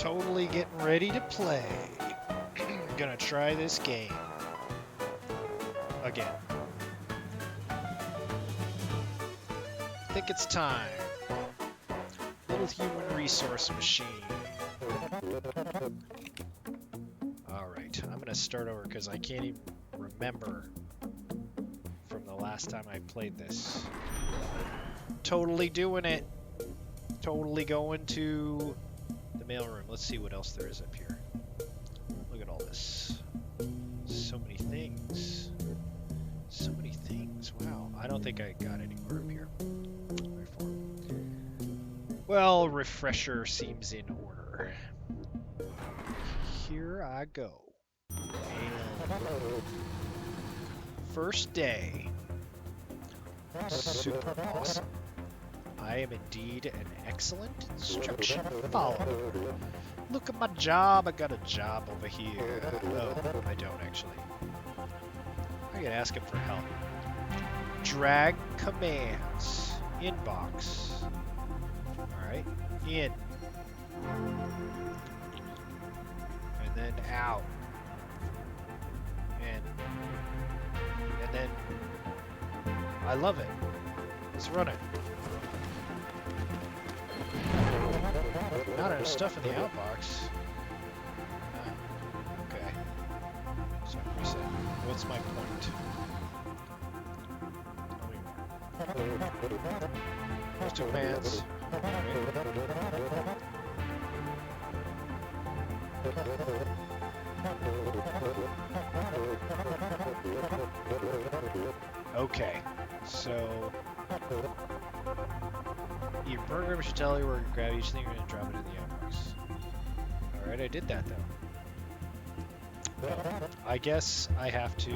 Totally getting ready to play. Gonna try this game. Again. I think it's time. Little human resource machine. Alright, I'm gonna start over because I can't even remember from the last time I played this. Totally doing it. Totally going to the mailroom. Let's see what else there is up here. Look at all this. So many things. So many things. Wow. I don't think I got anywhere up here. Well, refresher seems in order. Here I go. And first day. Super awesome. I am indeed an excellent instruction follower. Look at my job. I got a job over here. Oh, I don't actually. I can ask him for help. Drag commands. Inbox. Alright. In. And then out. In. And then... I love it. Let's run it. Not enough stuff in the outbox. Okay. So reset. What's my point? Those two commands. Okay. So your program should tell you where to grab each thing. You're going to drop it in the outbox. Alright, I did that though. Well, I guess I have to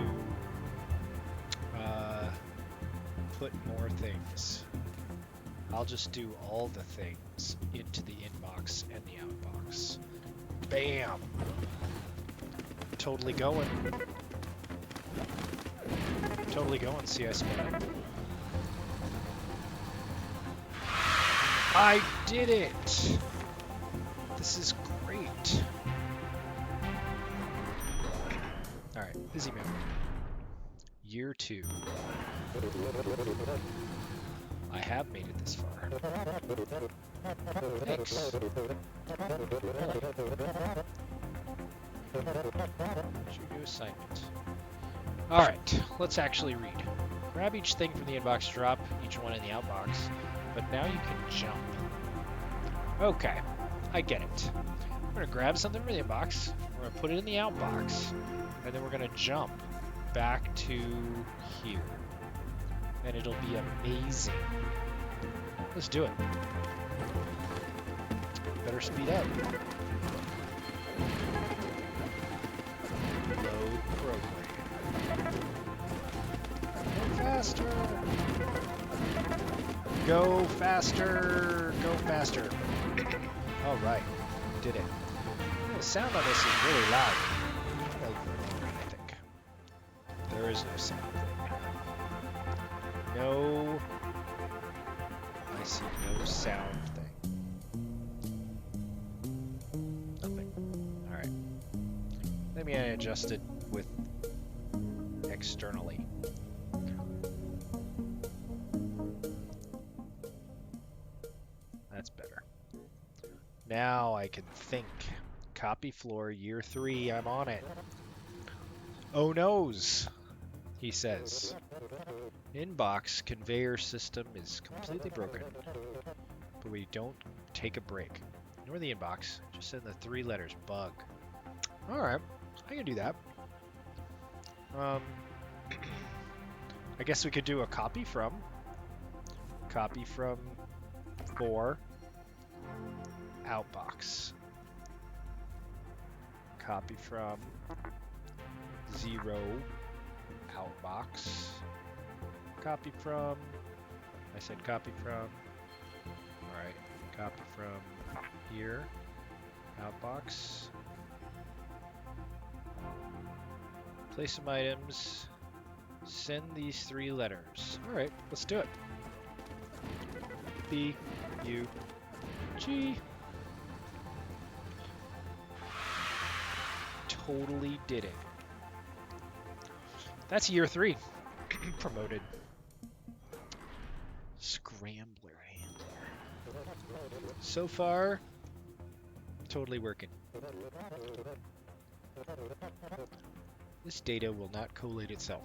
put more things. I'll just do all the things into the inbox and the outbox. Bam! Totally going. Totally going, CI Spot. I did it! This is great. Alright, busy memory. Year 2. I have made it this far. Thanks. Should do assignment. Alright, let's actually read. Grab each thing from the inbox, drop each one in the outbox, but now you can jump. Okay, I get it. We're going to grab something from the inbox, we're going to put it in the outbox, and then we're going to jump back to here. And it'll be amazing. Let's do it. Better speed up. Load program. Go faster! Go faster! Go faster! Alright, did it. The sound on this is really loud. I think. There is no sound thing. No. I see no sound thing. Nothing. Alright. Let me adjust it with externally. That's better. Now I can think. Copy floor, year 3, I'm on it. Oh noes, he says. Inbox conveyor system is completely broken, but we don't take a break. Ignore the inbox, just send the 3 letters, bug. Alright, I can do that. I guess we could do a copy from 4 outbox. Copy from 0 outbox. Copy from, I said copy from, alright, copy from here, outbox, place some items, send these 3 letters. Alright, let's do it. B, U, G. totally did it. That's year 3. Promoted. Scrambler handler. So far, totally working. This data will not collate itself.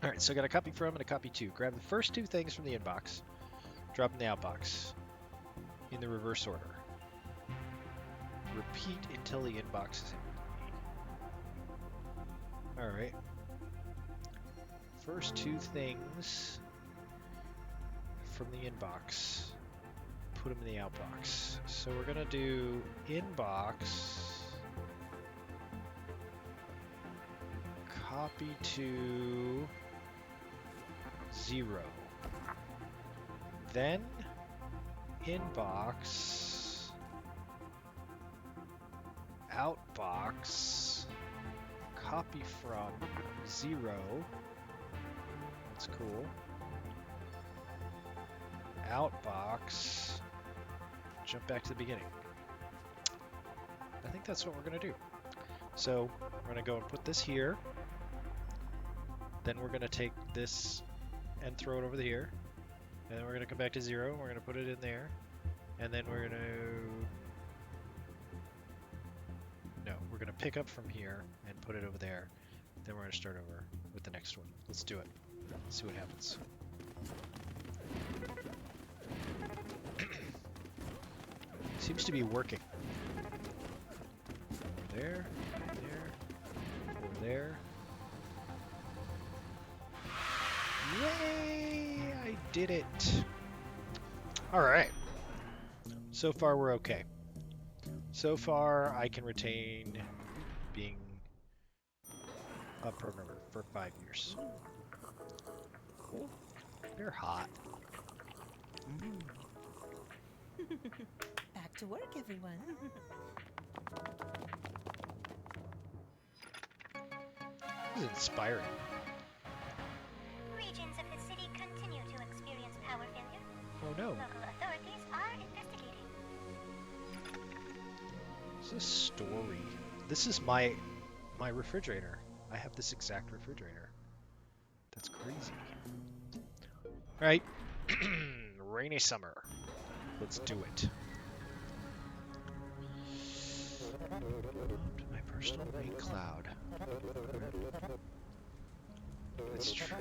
Alright, so I got a copy from and a copy to. Grab the first 2 things from the inbox, drop in the outbox in the reverse order. Repeat until the inbox is empty. Alright. First 2 things from the inbox, put them in the outbox. So we're gonna do inbox, copy to 0. Then inbox, outbox, copy from 0. That's cool. Outbox, jump back to the beginning. I think that's what we're going to do. So we're going to go and put this here. Then we're going to take this and throw it over here. And then we're going to come back to 0. We're going to put it in there. And then we're going to... No, we're going to pick up from here and put it over there. Then we're going to start over with the next one. Let's do it. Let's see what happens. Seems to be working. Over there, over there. Yay! I did it! Alright. So far we're okay. So far I can retain being a programmer for 5 years. You're hot. Back to work, everyone. This is inspiring. Regions of the city continue to experience power failure. Oh no. Local authorities are investigating. This is a story. This is my refrigerator. I have this exact refrigerator. That's crazy. Alright. Rainy summer. Let's do it. To my personal main cloud. That's true.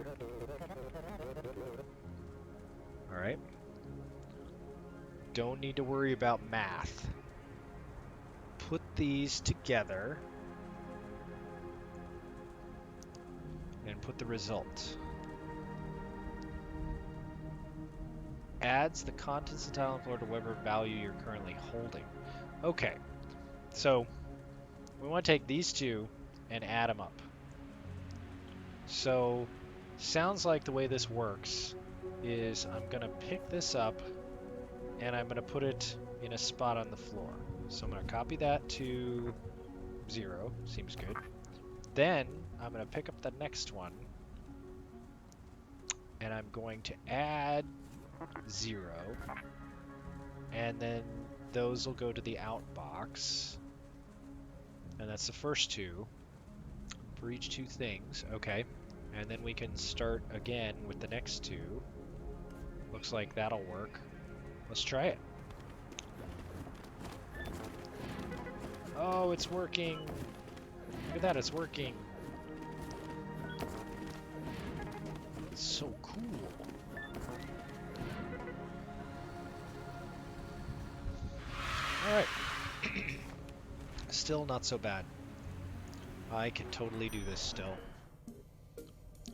Alright. Don't need to worry about math. Put these together and put the result. Adds the contents of tile and floor to whatever value you're currently holding. Okay, so we want to take these 2 and add them up. So sounds like the way this works is I'm gonna pick this up and I'm gonna put it in a spot on the floor. So I'm gonna copy that to 0, seems good. Then I'm gonna pick up the next one and I'm going to add 0, and then those will go to the outbox, and that's the first 2 for each 2 things. Okay, and then we can start again with the next 2. Looks like that'll work. Let's try it. Oh, it's working. Look at that, it's working. It's so cool. Alright. Still not so bad. I can totally do this still.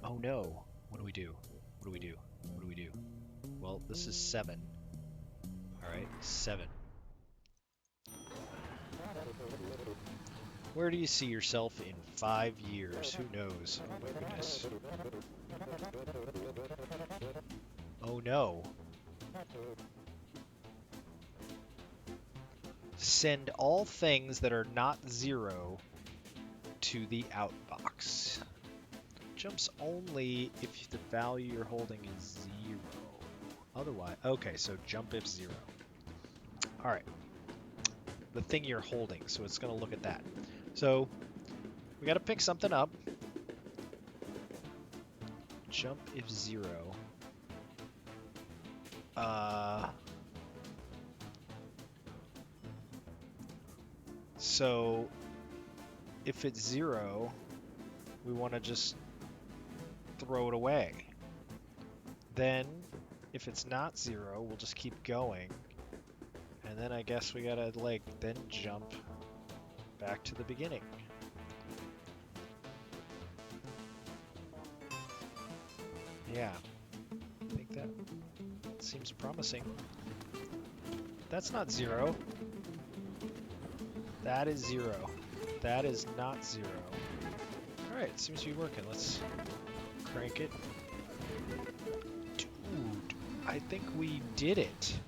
Oh no. What do we do? What do we do? What do we do? Well, this is 7. Alright, 7. Where do you see yourself in 5 years? Who knows? Oh my goodness. Oh no. Send all things that are not 0 to the outbox. Jumps only if the value you're holding is 0. Otherwise, okay, so jump if 0. Alright. The thing you're holding, so it's going to look at that. So We gotta pick something up. Jump if 0. So if it's 0, we want to just throw it away. Then if it's not 0, we'll just keep going. And then I guess we gotta like then jump back to the beginning. Yeah, I think that seems promising. That's not 0. That is 0. That is not 0. Alright, it seems to be working. Let's crank it. Dude, I think we did it.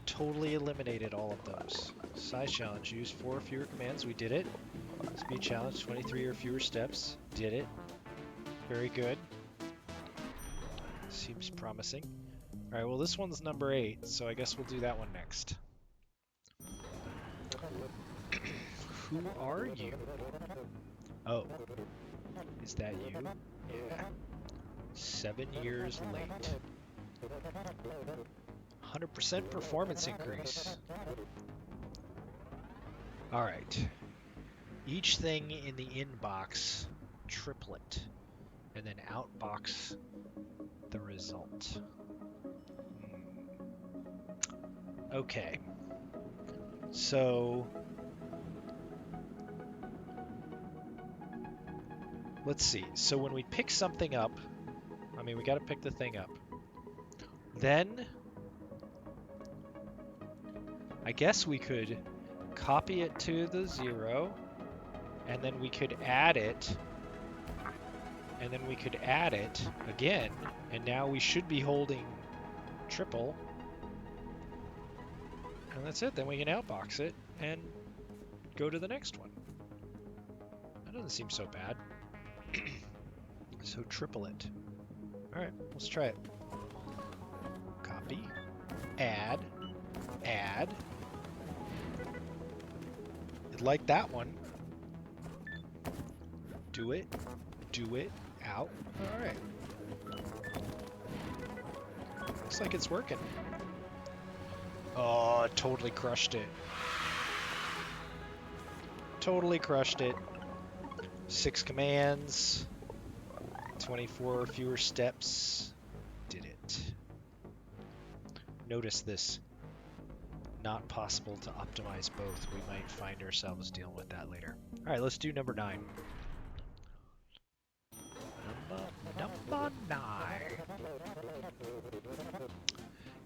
Totally eliminated all of those. Size challenge, use 4 or fewer commands. We did it. Speed challenge, 23 or fewer steps. Did it. Very good. Seems promising. Alright, well this one's number 8, so I guess we'll do that one next. Who are you? Oh. Is that you? Yeah. 7 years late. 100% performance increase. Alright. Each thing in the inbox, triplet. And then outbox the result. Okay. So let's see. So when we pick something up, I mean, we got to pick the thing up. Then I guess we could copy it to the 0, and then we could add it, and then we could add it again, and now we should be holding triple. And that's it. Then we can outbox it and go to the next one. That doesn't seem so bad. So triple it. Alright, let's try it. Copy. Add. Add. It liked that one. Do it. Do it. Out. Alright. Looks like it's working. Oh, totally crushed it. Totally crushed it. 6 commands. 24 fewer steps. Did it. Notice this. Not possible to optimize both. We might find ourselves dealing with that later. Alright, let's do number 9. Number 9.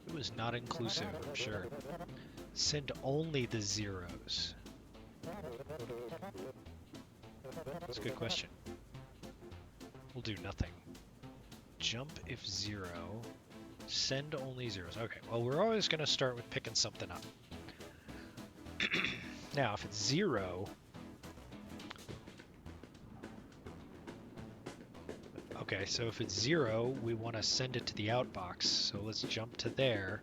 It was not inclusive, I'm sure. Send only the zeros. That's a good question. We'll do nothing. Jump if 0. Send only zeros. Okay, well, we're always going to start with picking something up. Now, if it's 0... Okay, so if it's 0, we want to send it to the outbox. So let's jump to there.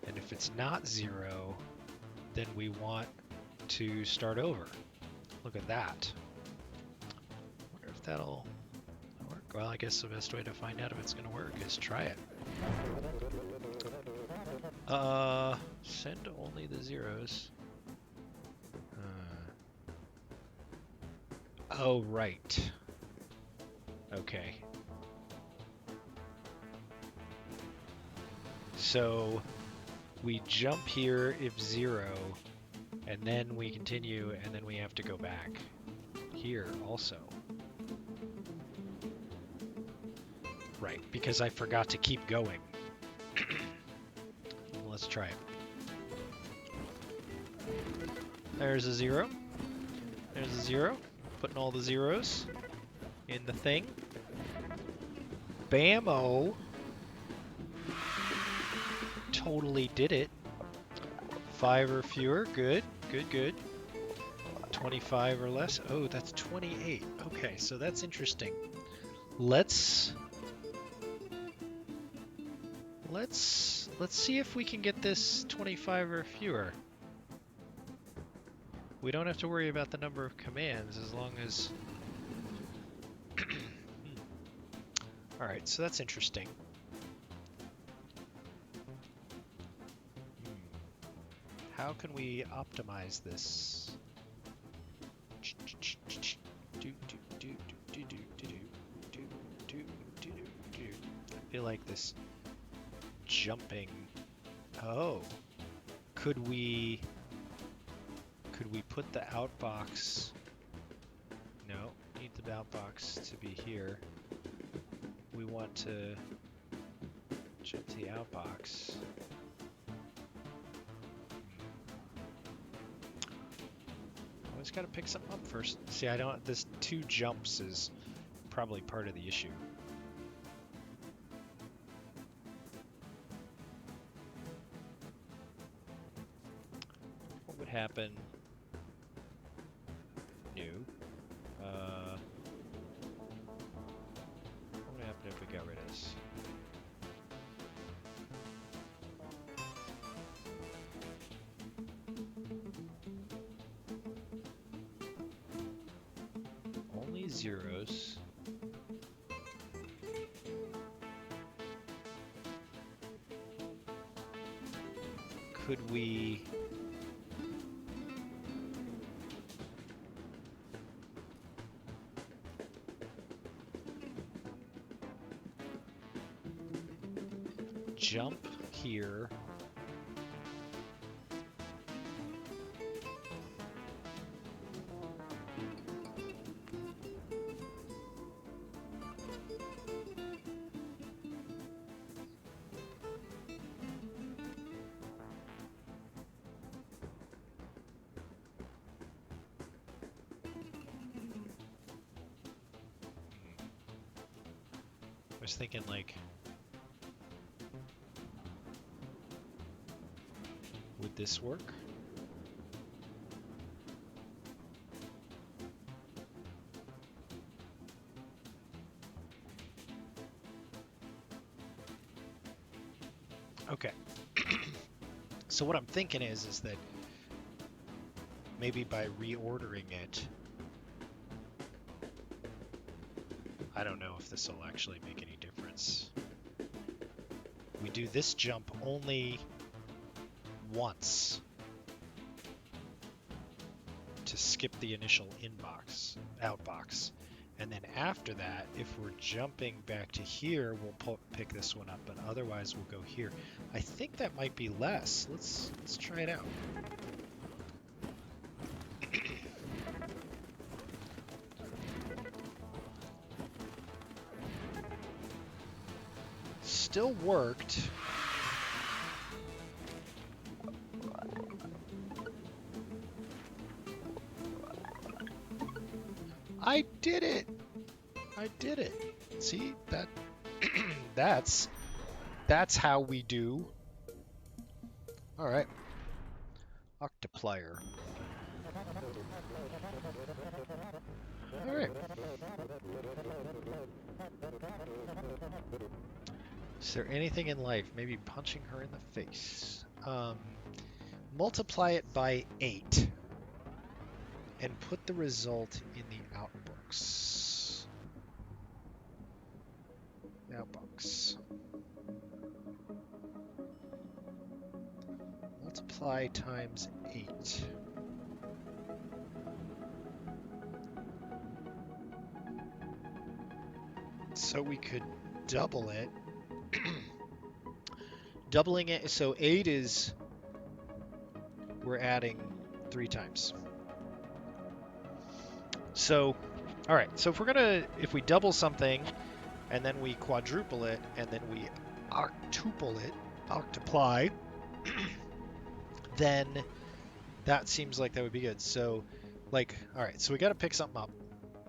And if it's not 0, then we want to start over. Look at that. I wonder if that'll work. Well, I guess the best way to find out if it's going to work is try it. Send only the zeros. Oh, right. Okay. So we jump here if 0, and then we continue, and then we have to go back here also. Right, because I forgot to keep going. Let's try it. There's a 0. There's a 0. Putting all the zeros in the thing. Bam-o! Totally did it. 5 or fewer. Good, good, good. 25 or less. Oh, that's 28. Okay, so that's interesting. Let's see if we can get this 25 or fewer. We don't have to worry about the number of commands as long as... Alright, so that's interesting. How can we optimize this? I feel like this jumping... Oh. Could we put the outbox... No, need the outbox to be here. We want to jump to the outbox. Always got to pick something up first. See, I don't... This 2 jumps is probably part of the issue. What would happen? New. What would happen if we got rid of this? Only zeros. Could we... jump here. I was thinking like... Would this work? Okay. So what I'm thinking is that maybe by reordering it, I don't know if this will actually make any difference. We do this jump only once to skip the initial outbox, and then after that, if we're jumping back to here, we'll pick this one up, but otherwise we'll go here. I think that might be less. Let's try it out. Still worked. I did it! I did it. See, that that's how we do. All right. Octoplier. All right. Is there anything in life? Maybe punching her in the face. Multiply it by 8 and put the result in the outbox. Outbox. Multiply times 8. So we could double it. Doubling it, so 8 is, we're adding 3 times. So, all right, so if we double something, and then we quadruple it, and then we octuply, then that seems like that would be good. So, like, all right, so we got to pick something up.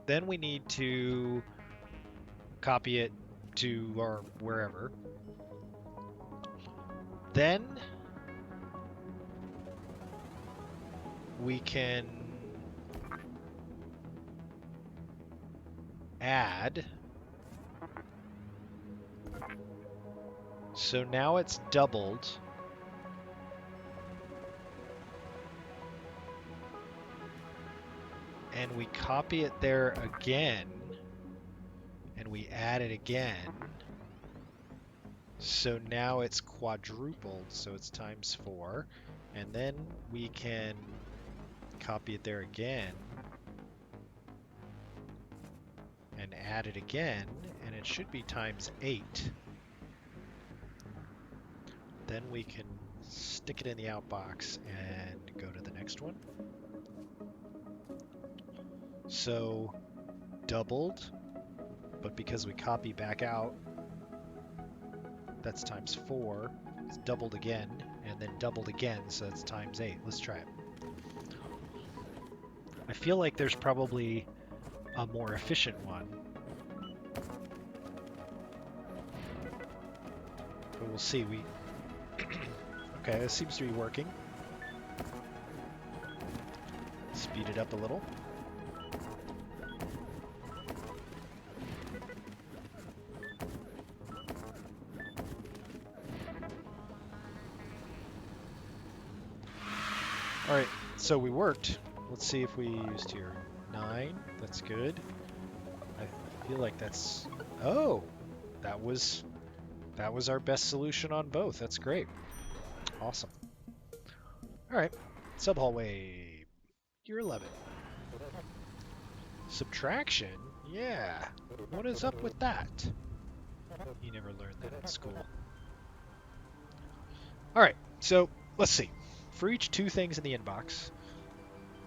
Then we need to copy it to our wherever. Then we can add. So now it's doubled. and we copy it there again, and we add it again. So now it's quadrupled, so it's times 4. And then we can copy it there again and add it again, and it should be times 8. Then we can stick it in the outbox and go to the next one. So doubled, but because we copy back out, that's times 4. It's doubled again, and then doubled again, so that's times 8. Let's try it. I feel like there's probably a more efficient one. But we'll see. Okay, this seems to be working. Speed it up a little. Alright, so we worked. Let's see if we used here 9. That's good. I feel like that's... Oh! That was our best solution on both. That's great. Awesome. Alright, sub-hallway. Year 11. Subtraction? Yeah. What is up with that? You never learned that in school. Alright, so let's see. For each 2 things in the inbox,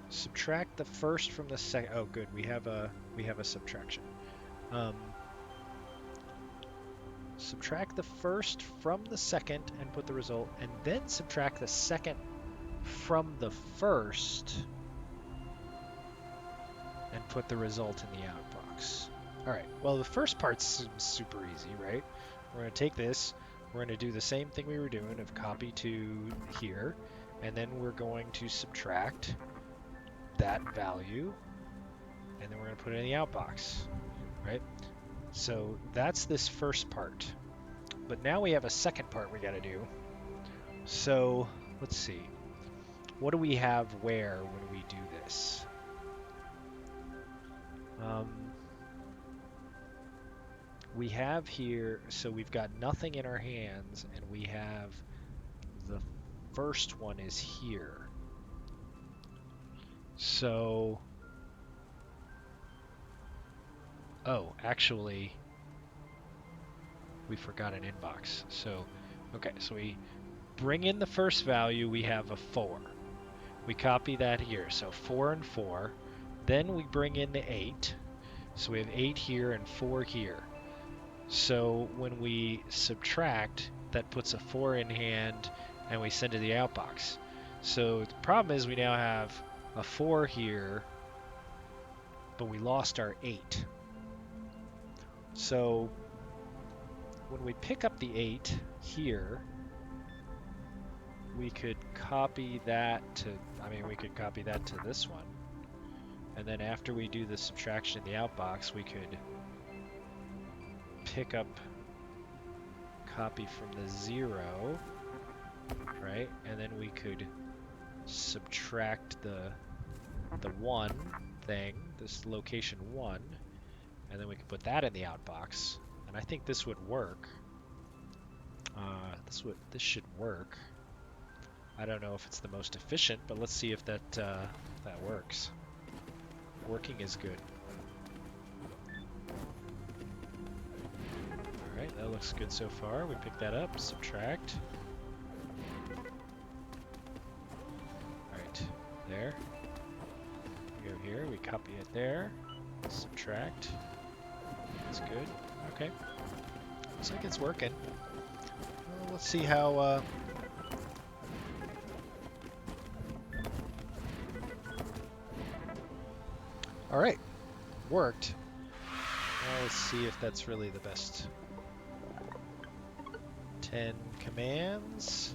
subtract the first from the second. Oh, good. We have a subtraction. Subtract the first from the second and put the result, and then subtract the second from the first and put the result in the outbox. Alright, well the first part's super easy, right? We're going to take this, we're going to do the same thing we were doing of copy to here, and then we're going to subtract that value, and then we're going to put it in the outbox, right? So that's this first part. But now we have a second part we got to do. So let's see. What do we have where when we do this? We have here, so we've got nothing in our hands, and we have the first one is here. So, oh, actually, we forgot an inbox. So, okay, so we bring in the first value, we have a 4. We copy that here, so 4 and 4. Then we bring in the 8. So we have 8 here and 4 here. So when we subtract, that puts a 4 in hand, and we send it to the outbox. So the problem is we now have a 4 here, but we lost our 8. So when we pick up the 8 here, we could copy that to, we could copy that to this one. And then after we do the subtraction in the outbox, we could pick up copy from the 0, right? And then we could subtract the 1 thing, this location 1, and then we could put that in the outbox. And I think this would work. This should work. I don't know if it's the most efficient, but let's see if that works. Working is good. Alright, that looks good so far. We pick that up, subtract. Alright, there. We go here, we copy it there, subtract. That's good. Okay. Looks like it's working. Well, let's see how... Alright, worked. Now let's see if that's really the best. 10 commands,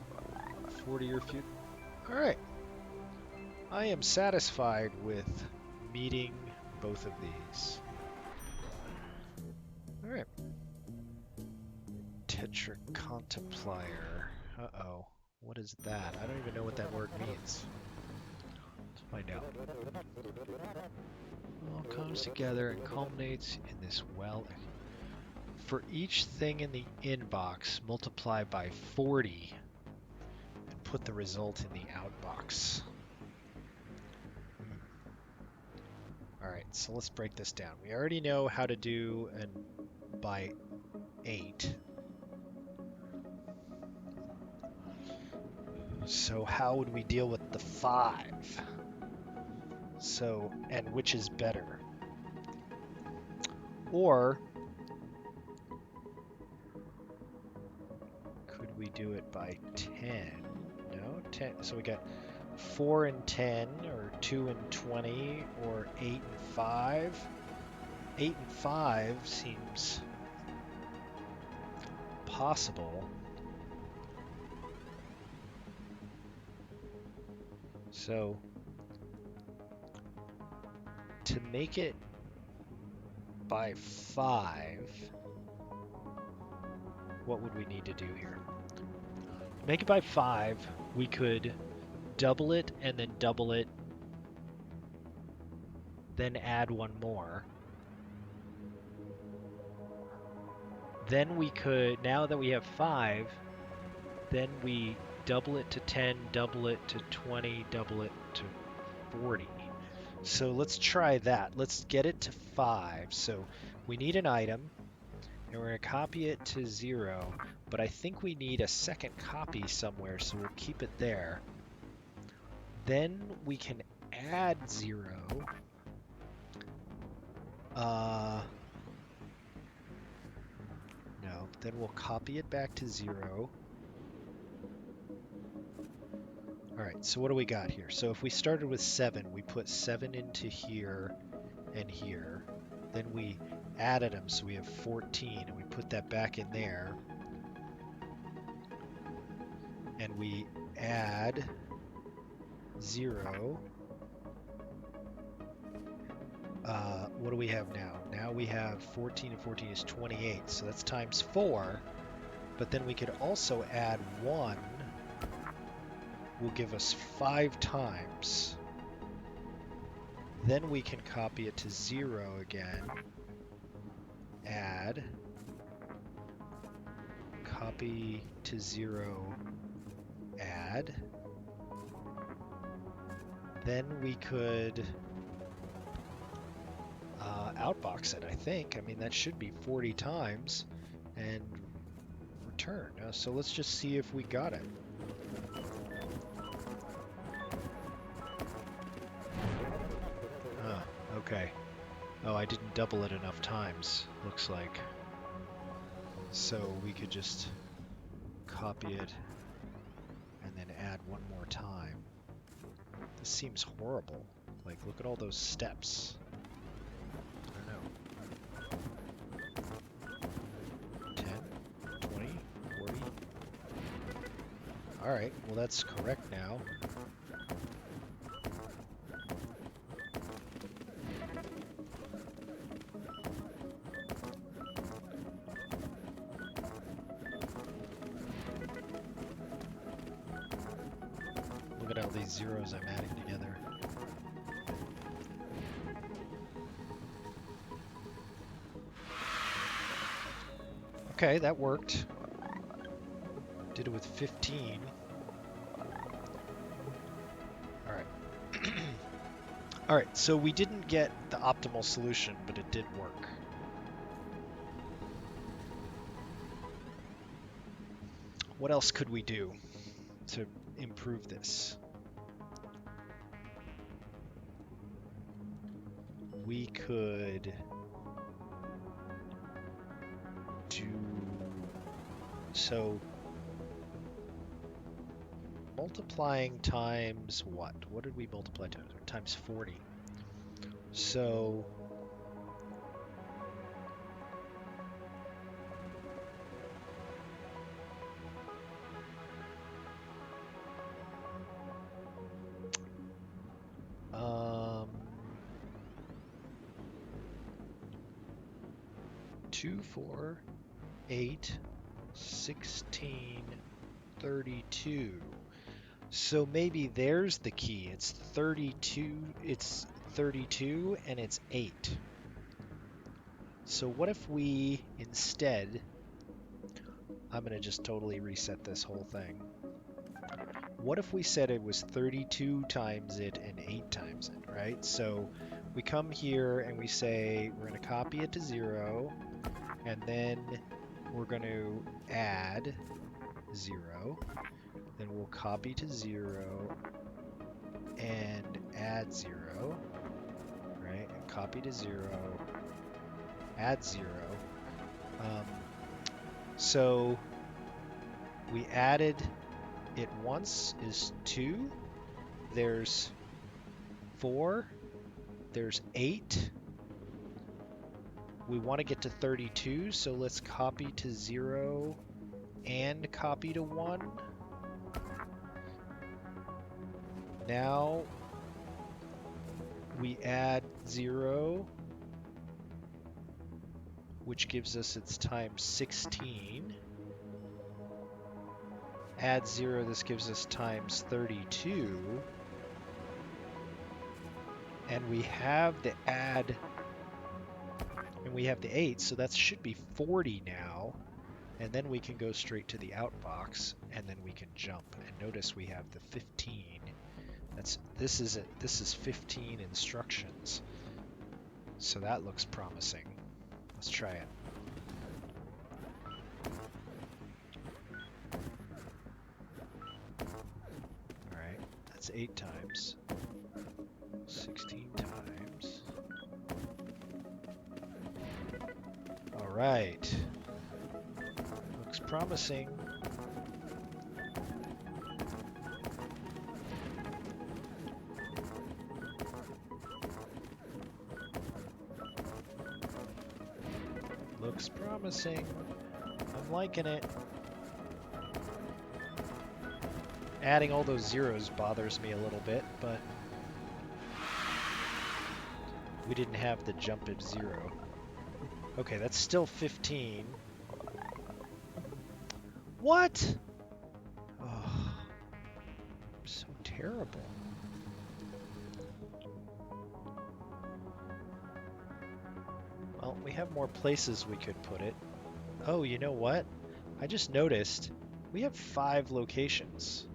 40 or few. Alright. I am satisfied with meeting both of these. Alright. Tetracontemplier. Uh-oh. What is that? I don't even know what that word means. Let's find out. all comes together and culminates in this well. For each thing in the inbox, multiply by 40 and put the result in the outbox. Alright, so let's break this down. We already know how to do an by 8. So how would we deal with the 5? So, and which is better? Or could we do it by 10? No, 10. So we got 4 and 10, or 2 and 20, or 8 and 5. 8 and 5 seems possible. So to make it by 5, what would we need to do here? To make it by 5, we could double it and then double it, then add one more. Then we could, now that we have 5, then we double it to 10, double it to 20, double it to 40. So let's try that. Let's get it to 5. So we need an item, and we're going to copy it to 0, but I think we need a second copy somewhere, so we'll keep it there. Then we can add 0. No, then we'll copy it back to 0. Alright, so what do we got here? So if we started with 7, we put 7 into here and here. Then we added them, so we have 14, and we put that back in there. And we add 0. What do we have now? Now we have 14, and 14 is 28, so that's times 4. But then we could also add 1. Will give us 5 times. Then we can copy it to 0 again. Add. Copy to 0. Add. Then we could outbox it, I think. I mean, that should be 40 times. And return. So let's just see if we got it. Okay. Oh, I didn't double it enough times, looks like. So we could just copy it and then add one more time. This seems horrible. Like, look at all those steps. I don't know. 10, 20, 40. Alright, well that's correct now. Look at all these zeros I'm adding together. Okay, that worked. Did it with 15. Alright. Alright, so we didn't get the optimal solution, but it did work. What else could we do to improve this? We could do so. Multiplying times what? What did we multiply times? Times 40. So two, 4, 8, 16, 32. So maybe there's the key. It's 32. It's 32, and it's 8. So what if we instead, I'm going to just totally reset this whole thing. What if we said it was 32 times it and 8 times it, right? So we come here and we say we're going to copy it to 0, and then we're going to add 0. Then we'll copy to 0 and add 0, right? And copy to 0, add 0. So we added it once is 2. There's 4. There's 8. We want to get to 32, so let's copy to 0 and copy to 1. Now we add 0, which gives us its times 16. Add 0, this gives us times 32. And we have the add, and we have the 8, so that should be 40 now. And then we can go straight to the outbox, and then we can jump. And notice we have the 15. This is 15 instructions. So that looks promising. Let's try it. Alright, that's 8 times. 16 times. Alright. Looks promising. Looks promising. I'm liking it. Adding all those zeros bothers me a little bit, but we didn't have the jump at 0. Okay, that's still 15. What? Oh, I'm so terrible. Well, we have more places we could put it. Oh, you know what? I just noticed we have 5 locations.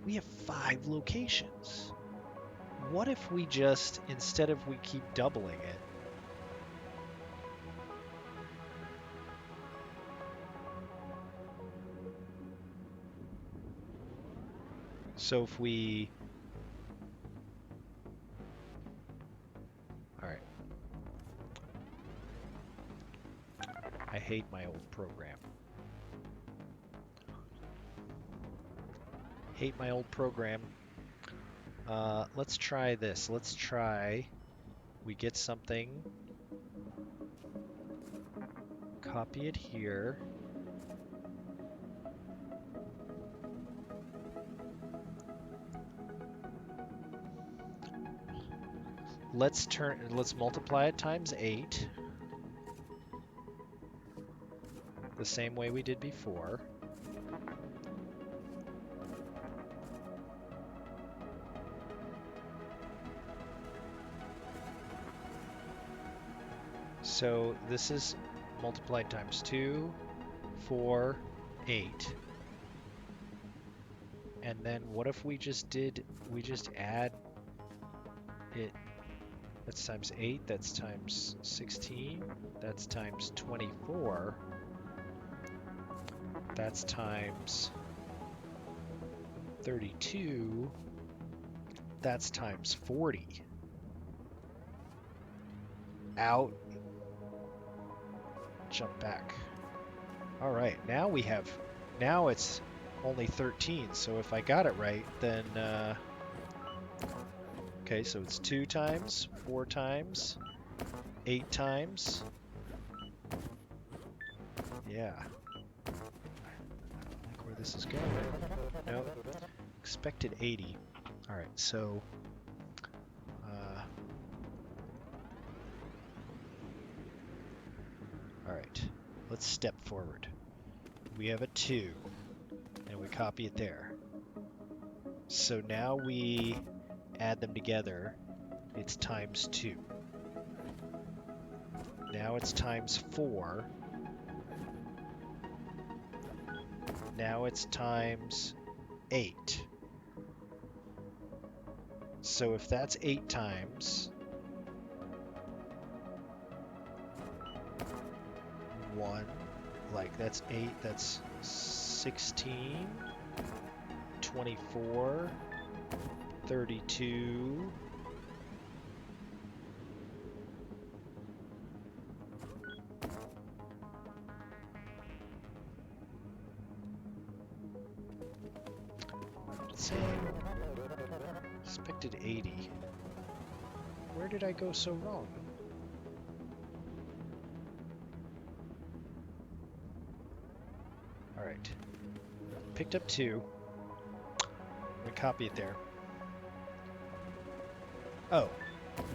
We have 5 locations. What if we just, instead of we keep doubling it, so if we, alright. I hate my old program. Hate my old program. Let's try this. Let's try, we get something, copy it here. Let's multiply it times 8. The same way we did before. So this is multiplied times 2, 4, 8. And then what if we just add it, that's times 8, that's times 16, that's times 24, that's times 32, that's times 40. Out. Jump back. All right, now it's only 13, so if I got it right, then, okay, so it's 2 times, 4 times, 8 times. Yeah. I don't like where this is going. No, expected 80. All right, so, all right, let's step forward. We have a 2, and we copy it there. So now we add them together, it's times 2. Now it's times 4. Now it's times 8. So if that's 8 times 1, like that's 8, that's 16, 24, 32, expected 80. Where did I go so wrong? Alright. Picked up 2. I'm gonna copy it there. Oh,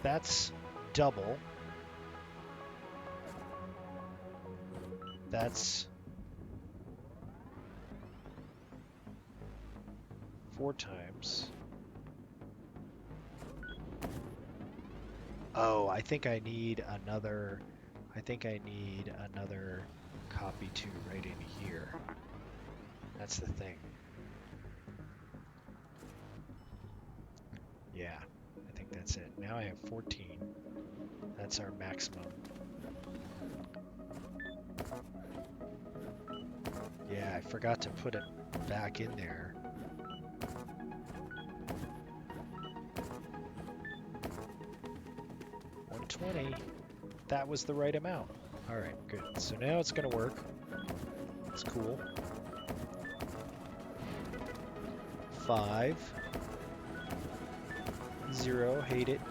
that's double. That's 4 times. Oh, I think I need another copy 2 right in here. That's the thing. Yeah, I think that's it. Now I have 14. That's our maximum. Yeah, I forgot to put it back in there. $120. That was the right amount. Alright, good. So now it's gonna work. It's cool. 5. 0, hate it.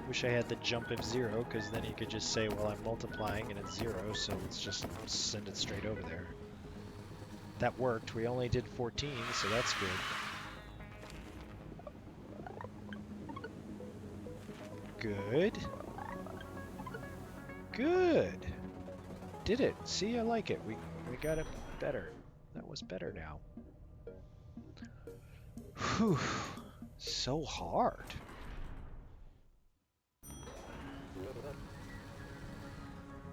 Wish I had the jump of 0, because then you could just say, well, I'm multiplying and it's 0, so let's just send it straight over there. That worked. We only did 14, so that's good. Good. Good. Did it. See, I like it. We got it better. That was better now. Whew. So hard.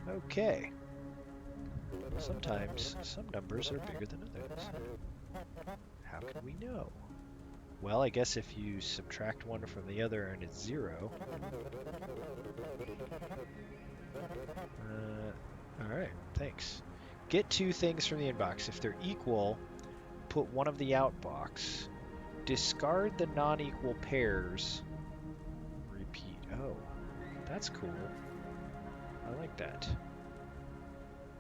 Okay. Sometimes some numbers are bigger than others. How can we know? Well, I guess if you subtract one from the other and it's 0. Alright, thanks. Get 2 things from the inbox. If they're equal, put one of the outbox. Discard the non-equal pairs. Repeat. Oh, that's cool. I like that.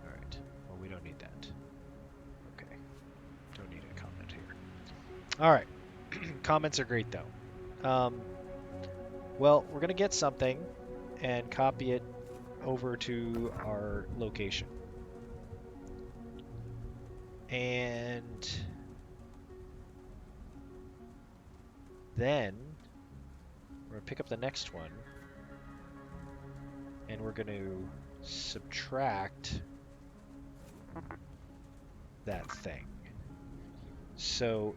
Alright, well, we don't need that. Okay, don't need a comment here. Alright, comments are great though. Well, we're going to get something and copy it over to our location. And then we're going to pick up the next one and we're going to subtract that thing. So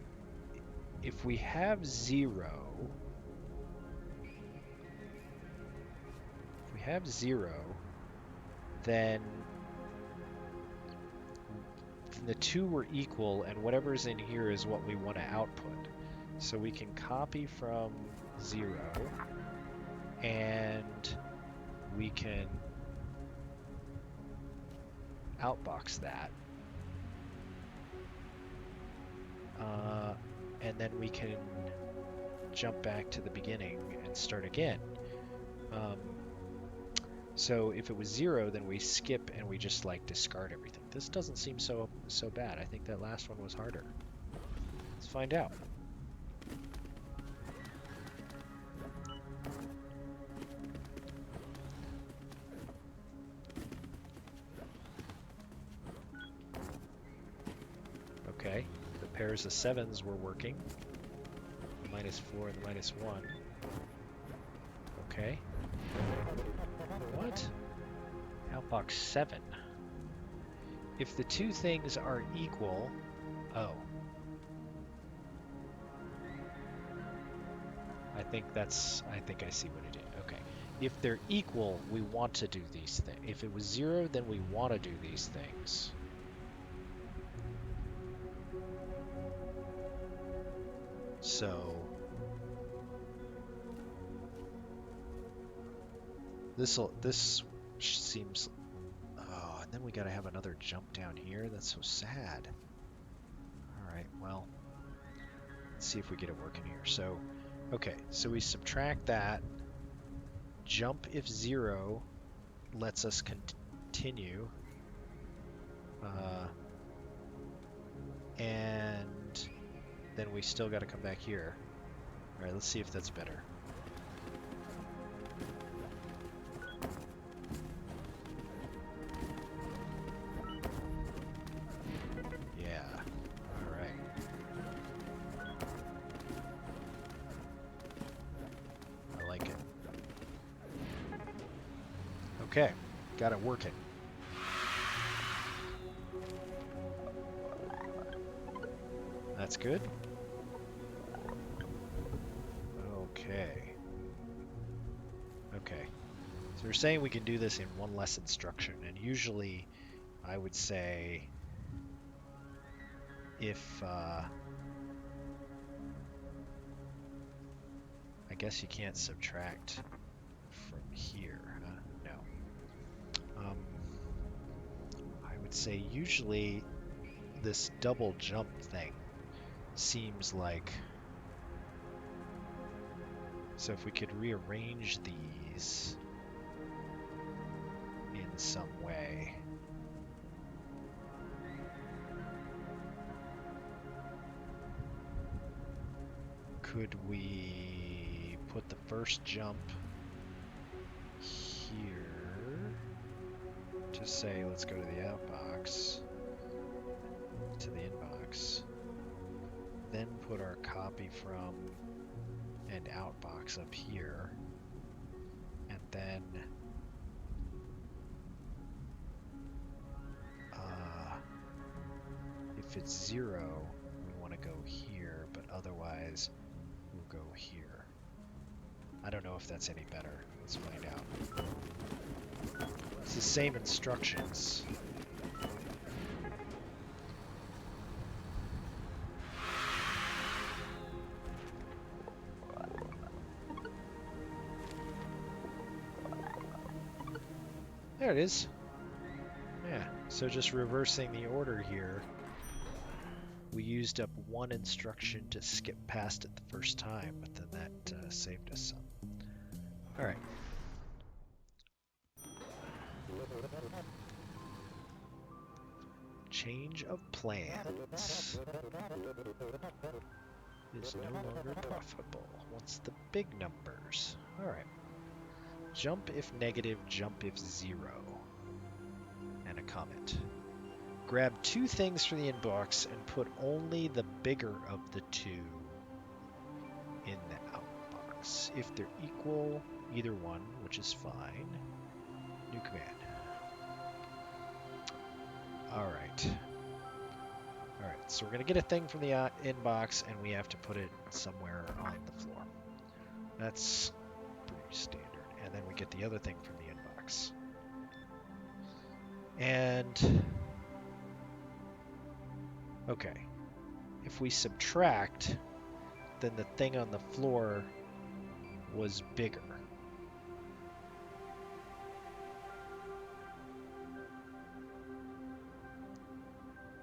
if we have 0, then the 2 were equal, and whatever's in here is what we want to output. So we can copy from 0, and we can outbox that. And then we can jump back to the beginning and start again. So if it was 0, then we skip and we just like discard everything. This doesn't seem so bad. I think that last one was harder. Let's find out. Okay, the pairs of 7s were working. The -4 and the -1. Okay. What? Outbox 7. If the 2 things are equal... Oh. I think I see what it is. Okay. If they're equal, we want to do these things. If it was 0, then we want to do these things. So this seems. Oh, and then we gotta have another jump down here. That's so sad. All right, well, let's see if we get it working here. So, okay, so we subtract that. Jump if 0 lets us continue. And then we still got to come back here. All right, let's see if that's better. Yeah. All right. I like it. Okay, got it working. That's good. Okay. Okay. So we're saying we can do this in one less instruction, and usually I would say if I guess you can't subtract from here, huh? No. I would say usually this double jump thing seems like, so if we could rearrange these in some way. Could we put the first jump here to say, let's go to the outbox, to the inbox, then put our copy from and outbox up here, and then if it's 0, we want to go here, but otherwise we'll go here. I don't know if that's any better. Let's find out. It's the same instructions. There it is. Yeah, so just reversing the order here. We used up one instruction to skip past it the first time, but then that saved us some. All right. Change of plans is no longer profitable. What's the big numbers? All right. Jump if negative, jump if 0. And a comment. Grab 2 things from the inbox and put only the bigger of the 2 in the outbox. If they're equal, either one, which is fine. New command. Alright. Alright, so we're going to get a thing from the inbox and we have to put it somewhere on the floor. That's pretty standard. And then we get the other thing from the inbox. And okay, if we subtract, then the thing on the floor was bigger.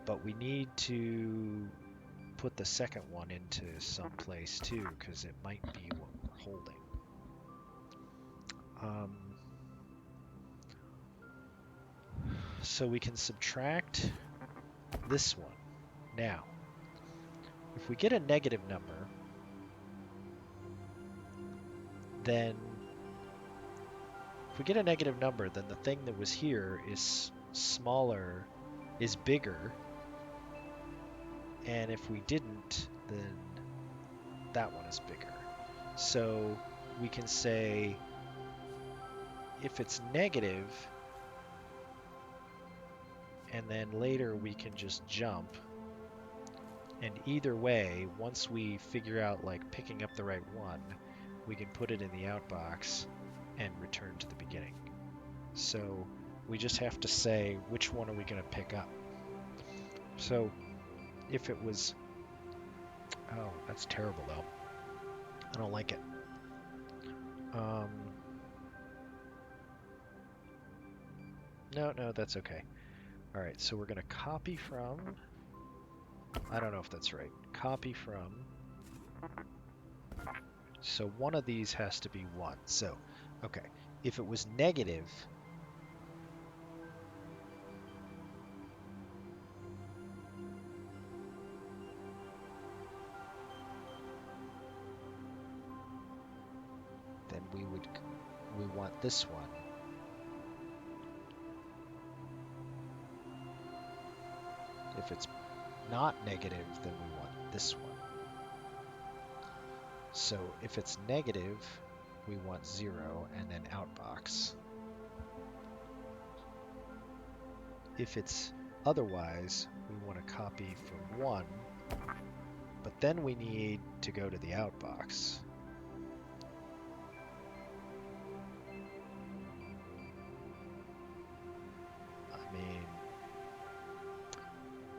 But we need to put the second one into some place too, because it might be what we're holding. So we can subtract this one. Now, if we get a negative number, then the thing that was here is smaller, is bigger, and if we didn't, then that one is bigger. So we can say if it's negative, and then later we can just jump, and either way, once we figure out like picking up the right one, we can put it in the outbox and return to the beginning. So we just have to say which one are we going to pick up. So if it was, oh, that's terrible though. I don't like it. No, that's okay. All right, so we're going to copy from, I don't know if that's right. Copy from, so one of these has to be 1. So, okay, if it was negative, then we want this one. If it's not negative, then we want this one. So if it's negative, we want 0 and then outbox. If it's otherwise, we want to copy from 1, but then we need to go to the outbox. I mean,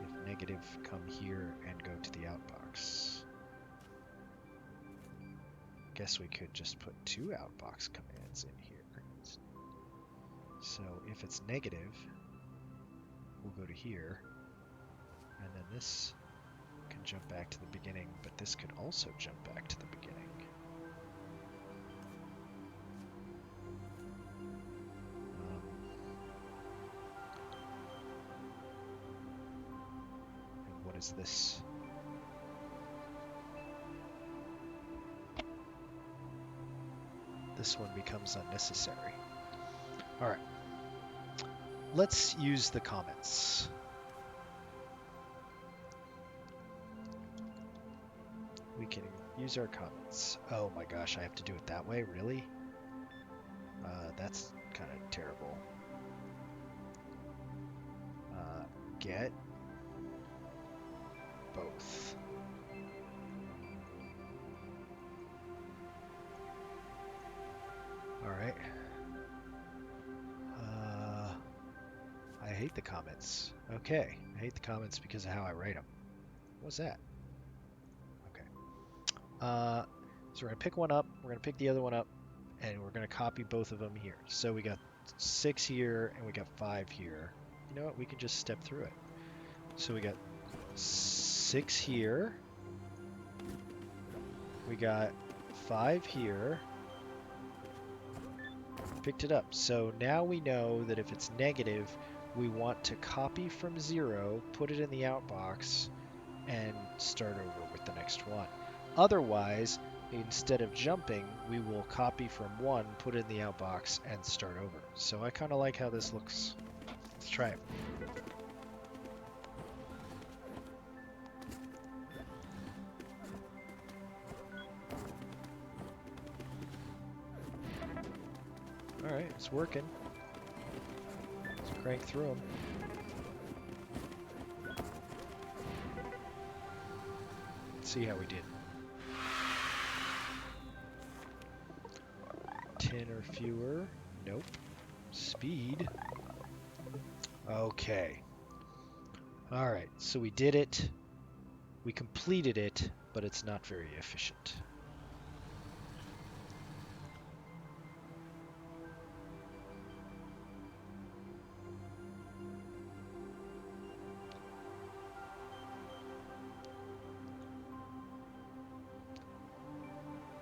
if negative, come here and go to the outbox. Guess we could just put 2 outbox commands in here. So if it's negative, we'll go to here, and then this can jump back to the beginning, but this could also jump back to the beginning. And what is this? This one becomes unnecessary. All right. Let's use the comments. We can use our comments. Oh my gosh, I have to do it that way? Really? That's kind of terrible. Get both. All right. I hate the comments. Okay, I hate the comments because of how I write them. What's that? Okay. So we're gonna pick one up. We're gonna pick the other one up, and we're gonna copy both of them here. So we got 6 here, and we got 5 here. You know what? We can just step through it. So we got 6 here. We got 5 here. Picked it up. So now we know that if it's negative, we want to copy from 0, put it in the outbox, and start over with the next one. Otherwise, instead of jumping, we will copy from 1, put it in the outbox, and start over. So I kind of like how this looks. Let's try it. Alright, it's working. Let's crank through them. Let's see how we did. 10 or fewer. Nope. Speed. Okay. Alright, so we did it. We completed it, but it's not very efficient.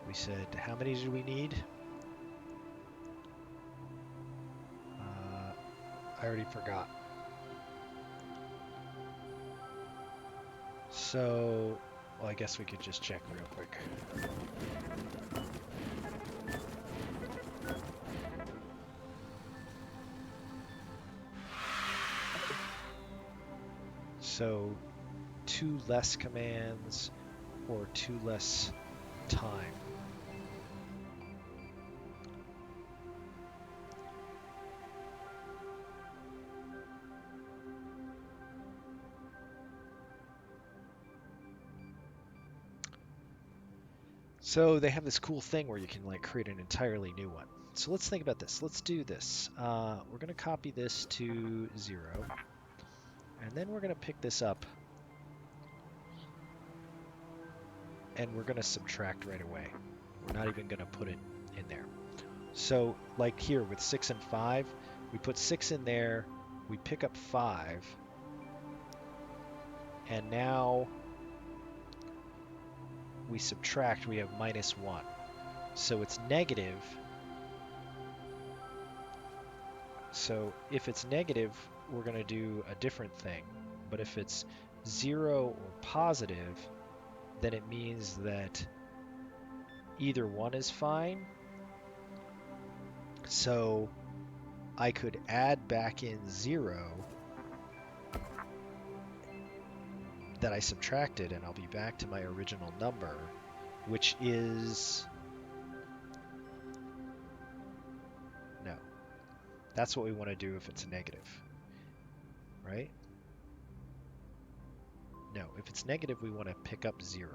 We said, how many do we need? I already forgot. So, well, I guess we could just check real quick. So, 2 less commands or 2 less time. So they have this cool thing where you can like create an entirely new one. So let's think about this. Let's do this. We're going to copy this to 0. And then we're going to pick this up. And we're going to subtract right away. We're not even going to put it in there. So like here with 6 and 5, we put 6 in there. We pick up 5. And now we subtract. We have -1. So it's negative. So if it's negative, we're going to do a different thing. But if it's 0 or positive, then it means that either one is fine. So I could add back in 0 that I subtracted, and I'll be back to my original number, which is... No. That's what we want to do if it's a negative, right? No, if it's negative, we want to pick up 0.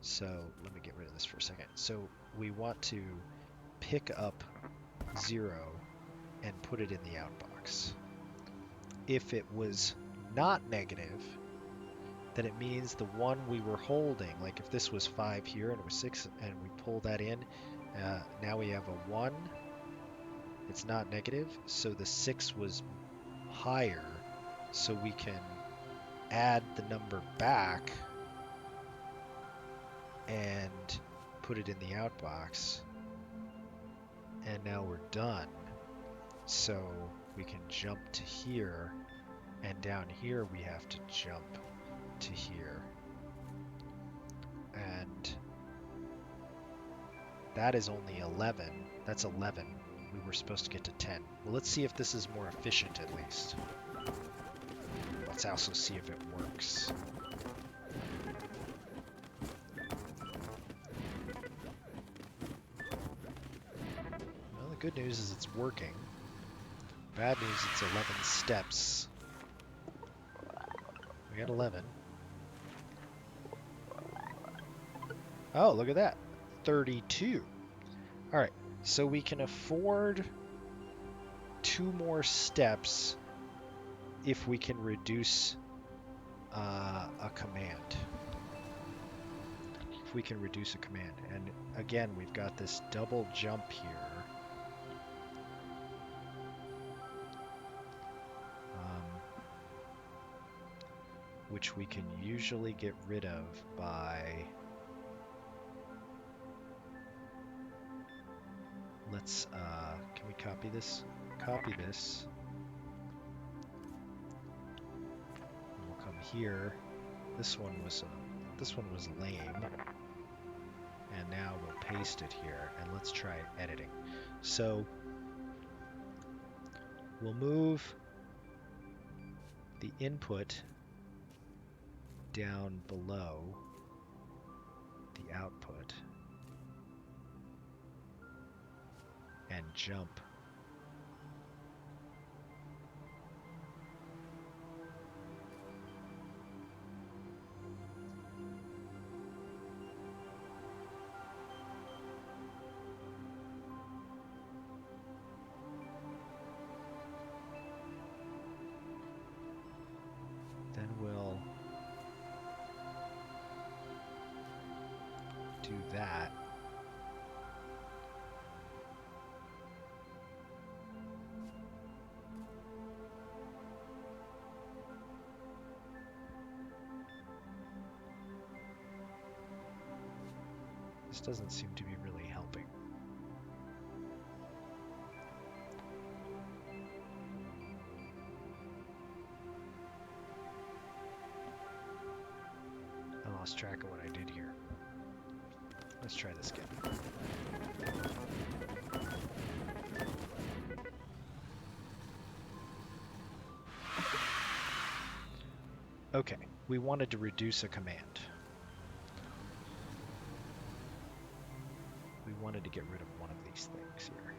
So let me get rid of this for a second. So we want to pick up 0 and put it in the outbox. If it was not negative, then it means the one we were holding, like if this was 5 here and it was 6 and we pull that in, now we have a 1. It's not negative, so the 6 was higher, so we can add the number back and put it in the outbox, and now we're done. So we can jump to here, and down here we have to jump to here, and that is only 11. That's 11. We were supposed to get to 10. Well, let's see if this is more efficient at least. Let's also see if it works. Well, the good news is it's working. Bad news, it's 11 steps. We got 11. Oh, look at that. 32. All right, so we can afford 2 more steps if we can reduce a command. If we can reduce a command. And again, we've got this double jump here. Which we can usually get rid of by... Let's, can we copy this? Copy this. And we'll come here. This one was lame. And now we'll paste it here, and let's try editing. So we'll move the input down below the output and jump. Then we'll do that. This doesn't seem to be really helping. I lost track of what I did here. Let's try this again. Okay, we wanted to reduce a command. We wanted to get rid of one of these things here.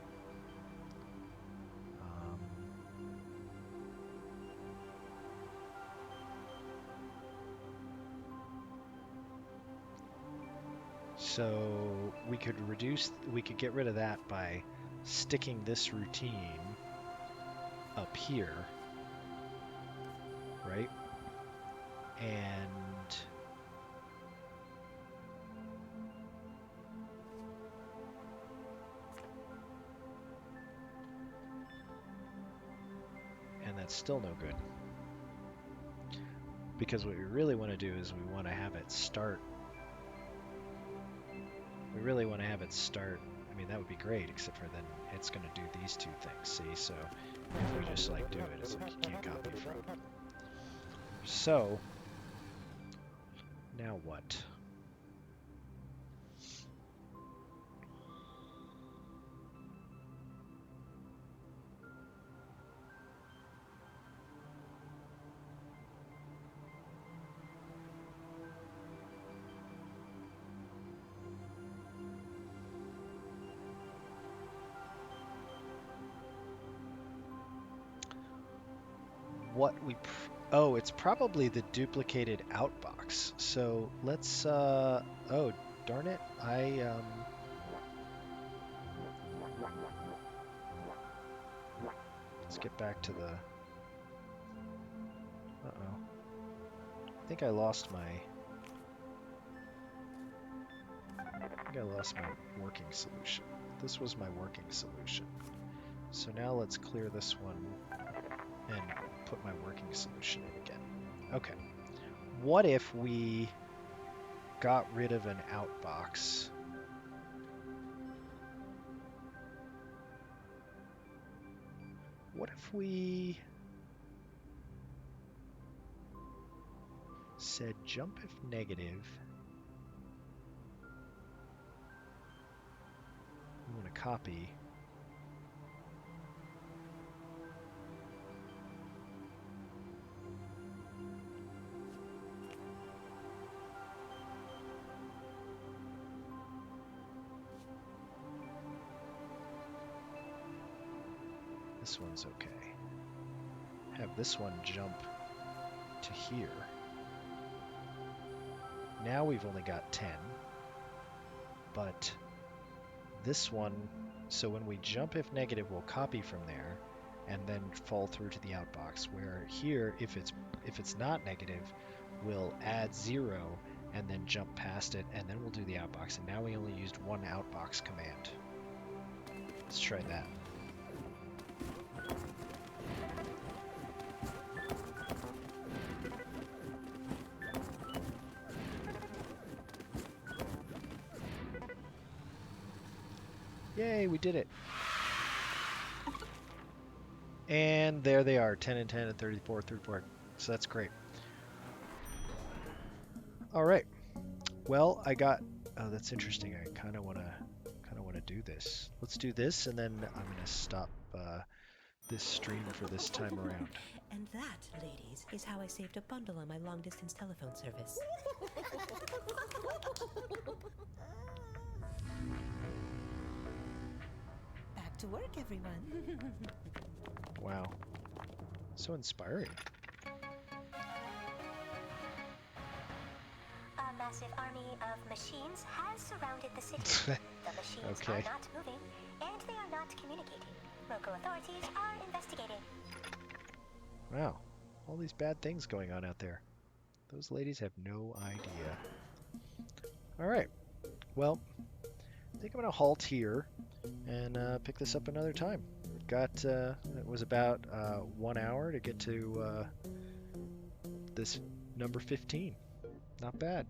So we could get rid of that by sticking this routine up here, right? And that's still no good. Because what we really want to do is we want to have it start. We really want to have it start. I mean, that would be great, except for then it's going to do these two things, see? So if we just like do it, it's like you can't copy from. So now what? Oh, it's probably the duplicated outbox. So let's, oh, darn it. Let's get back to the, uh-oh. I think I lost my working solution. This was my working solution. So now let's clear this one and put my working solution in again. Okay. What if we got rid of an outbox? What if we said jump if negative? We want to copy. This one's okay. Have this one jump to here. Now we've only got 10. But this one, so when we jump if negative, we'll copy from there and then fall through to the outbox. Where here, if it's not negative, we'll add 0 and then jump past it, and then we'll do the outbox. And now we only used one outbox command. Let's try that. Yay, we did it. And there they are, 10 and 10 and 34, 34. So that's great. All right. Well, I got, oh, that's interesting. I kind of want to do this. Let's do this, and then I'm going to stop this stream for this time around. And that, ladies, is how I saved a bundle on my long-distance telephone service. Back to work, everyone. Wow. So inspiring. A massive army of machines has surrounded the city. The machines Okay. are not moving, and they are not communicating. Local authorities are investigating. Wow. All these bad things going on out there. Those ladies have no idea. All right. Well, I think I'm going to halt here and pick this up another time. We've got, it was about 1 hour to get to this number 15. Not bad.